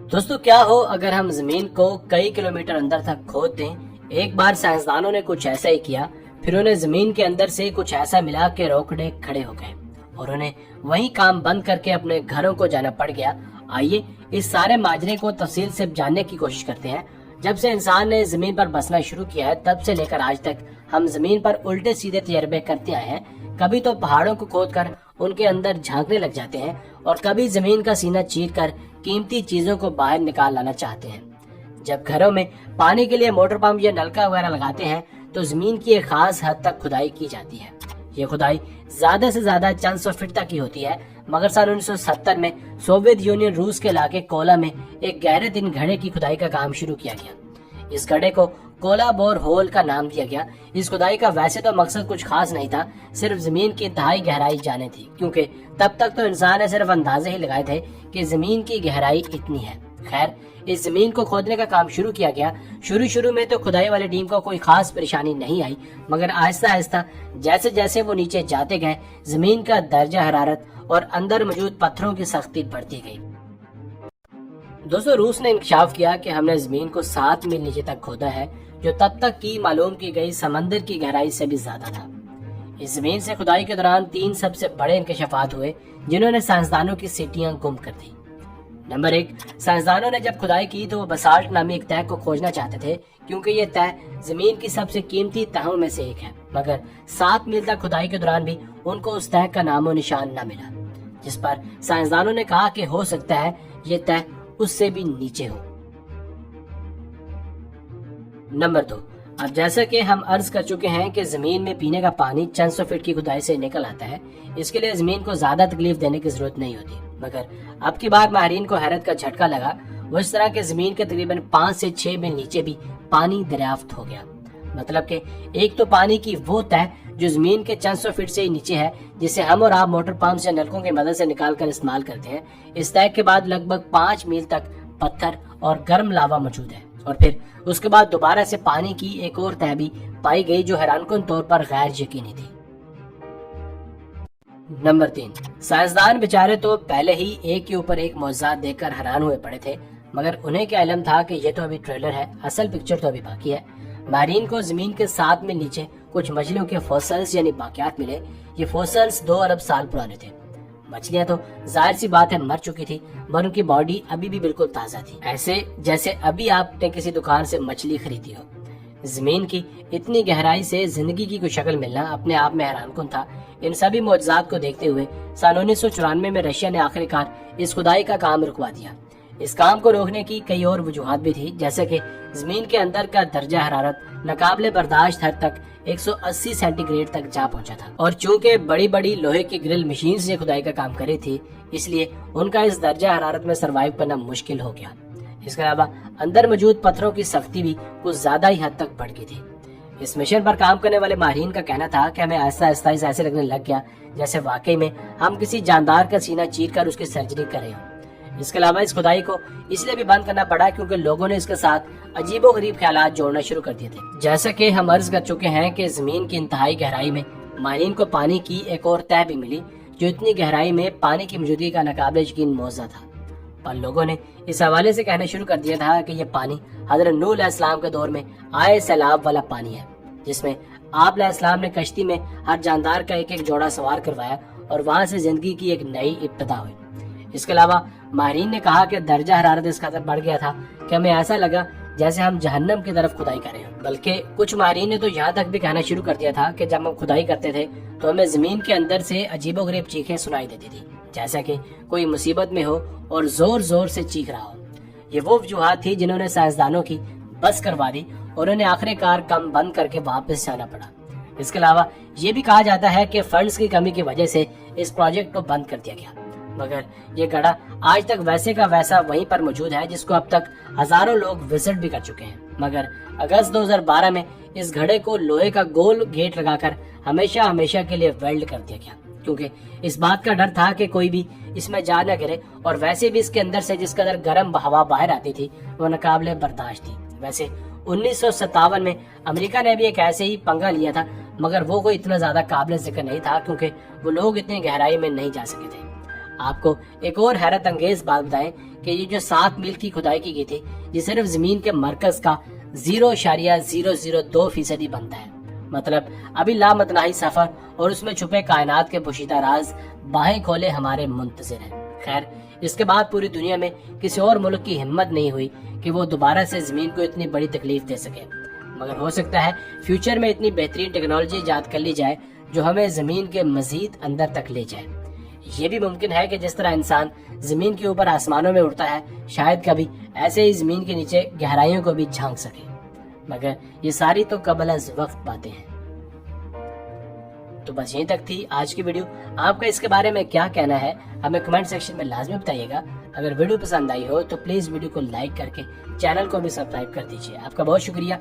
दोस्तों, क्या हो अगर हम जमीन को कई किलोमीटर अंदर तक खोद दें। एक बार साइंसदानों ने कुछ ऐसा ही किया, फिर उन्हें जमीन के अंदर से कुछ ऐसा मिला कि रोकड़े खड़े हो गए और उन्हें वही काम बंद करके अपने घरों को जाना पड़ गया। आइए इस सारे माजरे को तफसील से जानने की कोशिश करते हैं। जब से इंसान ने जमीन पर बसना शुरू किया है, तब से लेकर आज तक हम जमीन पर उल्टे सीधे तजर्बे करते आए हैं। कभी तो पहाड़ों को खोदकर उनके अंदर झांकने लग जाते हैं और कभी जमीन का सीना चीरकर कीमती चीजों को बाहर निकाल लाना चाहते हैं। जब घरों में पानी के लिए मोटर पंप या नलका वगैरह लगाते हैं तो जमीन की एक खास हद तक खुदाई की जाती है। ये खुदाई ज्यादा से ज्यादा चंद सौ फीट तक की होती है, मगर सन 1970 में सोवियत यूनियन रूस के इलाके कोला में एक गहरे 3 घड़े की खुदाई का काम शुरू किया गया। इस गड्ढे को कोला बोर होल का नाम दिया गया। इस खुदाई का वैसे तो मकसद कुछ खास नहीं था, सिर्फ जमीन की इंतहाई गहराई जाने थी, क्योंकि तब तक तो इंसान ने सिर्फ अंदाजे ही लगाए थे कि जमीन की गहराई इतनी है। खैर, इस जमीन को खोदने का काम शुरू किया गया। शुरू में तो खुदाई वाली टीम को कोई खास परेशानी नहीं आई, मगर आहिस्ता आहिस्ता जैसे जैसे वो नीचे जाते गए, जमीन का दर्जा हरारत और अंदर मौजूद पत्थरों की सख्ती बढ़ती गई। दोस्तों, रूस ने इंकशाफ किया कि हमने जमीन को 7 मील नीचे तक खोदा है, जो तब तक की मालूम की गई समंदर की गहराई से भी ज्यादा था। इस जमीन से खुदाई के दौरान 3 सबसे बड़े इंकशाफात हुए, जिन्होंने साइंसदानों की सीटियां गुम कर दी। नंबर 1, साइंसदानों ने जब खुदाई की तो वो बसाल्ट नामी एक तह को खोजना चाहते थे, क्योंकि ये तह जमीन की सबसे कीमती तहों में से एक है। मगर 7 मील तक खुदाई के दौरान भी उनको उस तह का नामो निशान न मिला, जिस पर साइंसदानों ने कहा कि हो सकता है ये तह उससे भी नीचे हो। नंबर 2, अब जैसा कि हम अर्ज कर चुके हैं कि जमीन में पीने का पानी चंद सौ फीट की खुदाई से निकल आता है, इसके लिए जमीन को ज्यादा तकलीफ देने की जरूरत नहीं होती। मगर अब की बार माहिरीन को हैरत का झटका लगा। वो इस तरह के जमीन के तकरीबन 5 से 6 मील नीचे भी पानी दरियाफ्त हो गया। मतलब कि एक तो पानी की वो तह जो जमीन के चंद सौ फीट से ही नीचे है, जिसे हम और आप मोटर पंप या नलकों की मदद से निकाल कर इस्तेमाल करते हैं। इस तह के बाद लगभग 5 मील तक पत्थर और गर्म लावा मौजूद है, और फिर उसके बाद दोबारा से पानी की एक और तह भी पाई गई, जो हैरानकुन तौर पर गैर यकीनी थी। नंबर 3, साइंसदान बेचारे तो पहले ही एक के ऊपर एक मौजूदात देखकर हैरान हुए पड़े थे, मगर उन्हें क्या इल्म था कि ये तो अभी ट्रेलर है, असल पिक्चर तो अभी बाकी है। माहिरीन को जमीन के 7 मील नीचे कुछ मछलियों के फॉसिल्स यानी बाकियात मिले। ये फॉसिल्स 2 अरब साल पुराने थे। मछलियां तो जाहिर सी बात है मर चुकी थी, मगर उनकी बॉडी अभी भी बिल्कुल ताजा थी, ऐसे जैसे अभी आपने किसी दुकान से मछली खरीदी हो। जमीन की इतनी गहराई से जिंदगी की कोई शक्ल मिलना अपने आप में हैरानकुन था। इन सभी मौजूदात को देखते हुए सन 1994 में रशिया ने आखिरकार इस खुदाई का काम रुकवा दिया। इस काम को रोकने की कई और वजूहात भी थी, जैसे कि जमीन के अंदर का दर्जा हरारत नाकाबिले बर्दाश्त हद तक 180 सेंटीग्रेड तक जा पहुंचा था, और चूंकि बड़ी बड़ी लोहे की ग्रिल मशीन से खुदाई का काम कर रही थी, इसलिए उनका इस दर्जा हरारत में सरवाइव करना मुश्किल हो गया। इसके अलावा अंदर मौजूद पत्थरों की सख्ती भी कुछ ज्यादा ही हद तक बढ़ गई थी। इस मिशन पर काम करने वाले माहिरीन का कहना था कि हमें आहिस्ता आहिस्ता ऐसे लगने लग गया जैसे वाकई में हम किसी जानदार का सीना चीर कर उसकी सर्जरी कर रहे हो। इसके अलावा इस खुदाई को इसलिए भी बंद करना पड़ा क्योंकि लोगों ने इसके साथ अजीबोगरीब ख्यालात जोड़ना शुरू कर दिए थे। जैसा कि हम अर्ज कर चुके हैं कि जमीन की इंतहाई गहराई में माहिरीन को पानी की एक और तह भी मिली, जो इतनी गहराई में पानी की मौजूदगी का नाकाबिले यकीन मौजूद था। पर लोगों ने इस हवाले से कहना शुरू कर दिया था कि यह पानी हजरत नूह अलैहिस्सलाम के दौर में आए सैलाब वाला पानी है, जिसमें आप अलैहिस्सलाम ने कश्ती में हर जानदार का एक एक जोड़ा सवार करवाया और वहां से जिंदगी की एक नई इब्तिदा हुई। इसके अलावा माहिरीन ने कहा कि दर्जा हरारत इस कदर बढ़ गया था कि हमें ऐसा लगा जैसे हम जहन्नम की तरफ खुदाई कर रहे हैं। बल्कि कुछ माहिरीन ने तो यहाँ तक भी कहना शुरू कर दिया था कि जब हम खुदाई करते थे तो हमें जमीन के अंदर से अजीबोगरीब चीखें सुनाई देती थी, जैसा कि कोई मुसीबत में हो और जोर जोर से चीख रहा हो। ये वो वजूहात थी जिन्होंने साइंसदानों की बस करवा दी और उन्हें आखिरकार काम बंद करके वापस जाना पड़ा। इसके अलावा ये भी कहा जाता है कि फंड्स की कमी की वजह से इस प्रोजेक्ट को बंद कर दिया गया, मगर ये गड्ढा आज तक वैसे का वैसा वहीं पर मौजूद है, जिसको अब तक हजारों लोग विजिट भी कर चुके हैं। मगर अगस्त 2012 में इस घड़े को लोहे का गोल गेट लगाकर हमेशा हमेशा के लिए वेल्ड कर दिया गया, क्योंकि इस बात का डर था कि कोई भी इसमें जा न गिरे, और वैसे भी इसके अंदर से जिस कदर गर्म हवा बाहर आती थी वो नाकाबिले बर्दाश्त थी। वैसे 1957 में अमेरिका ने भी एक ऐसे ही पंगा लिया था, مگر وہ کوئی اتنا زیادہ قابل ذکر نہیں تھا کیونکہ وہ لوگ اتنی گہرائی میں نہیں جا سکے تھے۔ آپ کو ایک اور حیرت انگیز بات بتائیں کہ یہ جو 7 میل کی کھدائی کی گئی تھی یہ صرف زمین کے مرکز کا 0.002% بنتا ہے۔ مطلب ابھی لامتناہی سفر اور اس میں چھپے کائنات کے پوشیدہ راز باہیں کھولے ہمارے منتظر ہیں۔ خیر، اس کے بعد پوری دنیا میں کسی اور ملک کی ہمت نہیں ہوئی کہ وہ دوبارہ سے زمین کو اتنی بڑی تکلیف دے سکے، مگر ہو سکتا ہے فیوچر میں اتنی بہترین ٹیکنالوجی ایجاد کر لی جائے جو ہمیں زمین کے مزید اندر تک لے جائے۔ یہ بھی ممکن ہے کہ جس طرح انسان زمین کے اوپر آسمانوں میں اڑتا ہے، شاید کبھی ایسے ہی زمین کے نیچے گہرائیوں کو بھی جھانک سکے، مگر یہ ساری تو قبل از وقت باتیں ہیں۔ تو بس یہیں تک تھی آج کی ویڈیو۔ آپ کا اس کے بارے میں کیا کہنا ہے ہمیں کمنٹ سیکشن میں لازمی بتائیے گا۔ اگر ویڈیو پسند آئی ہو تو پلیز ویڈیو کو لائک کر کے چینل کو بھی سبسکرائب کر دیجیے۔ آپ کا بہت شکریہ۔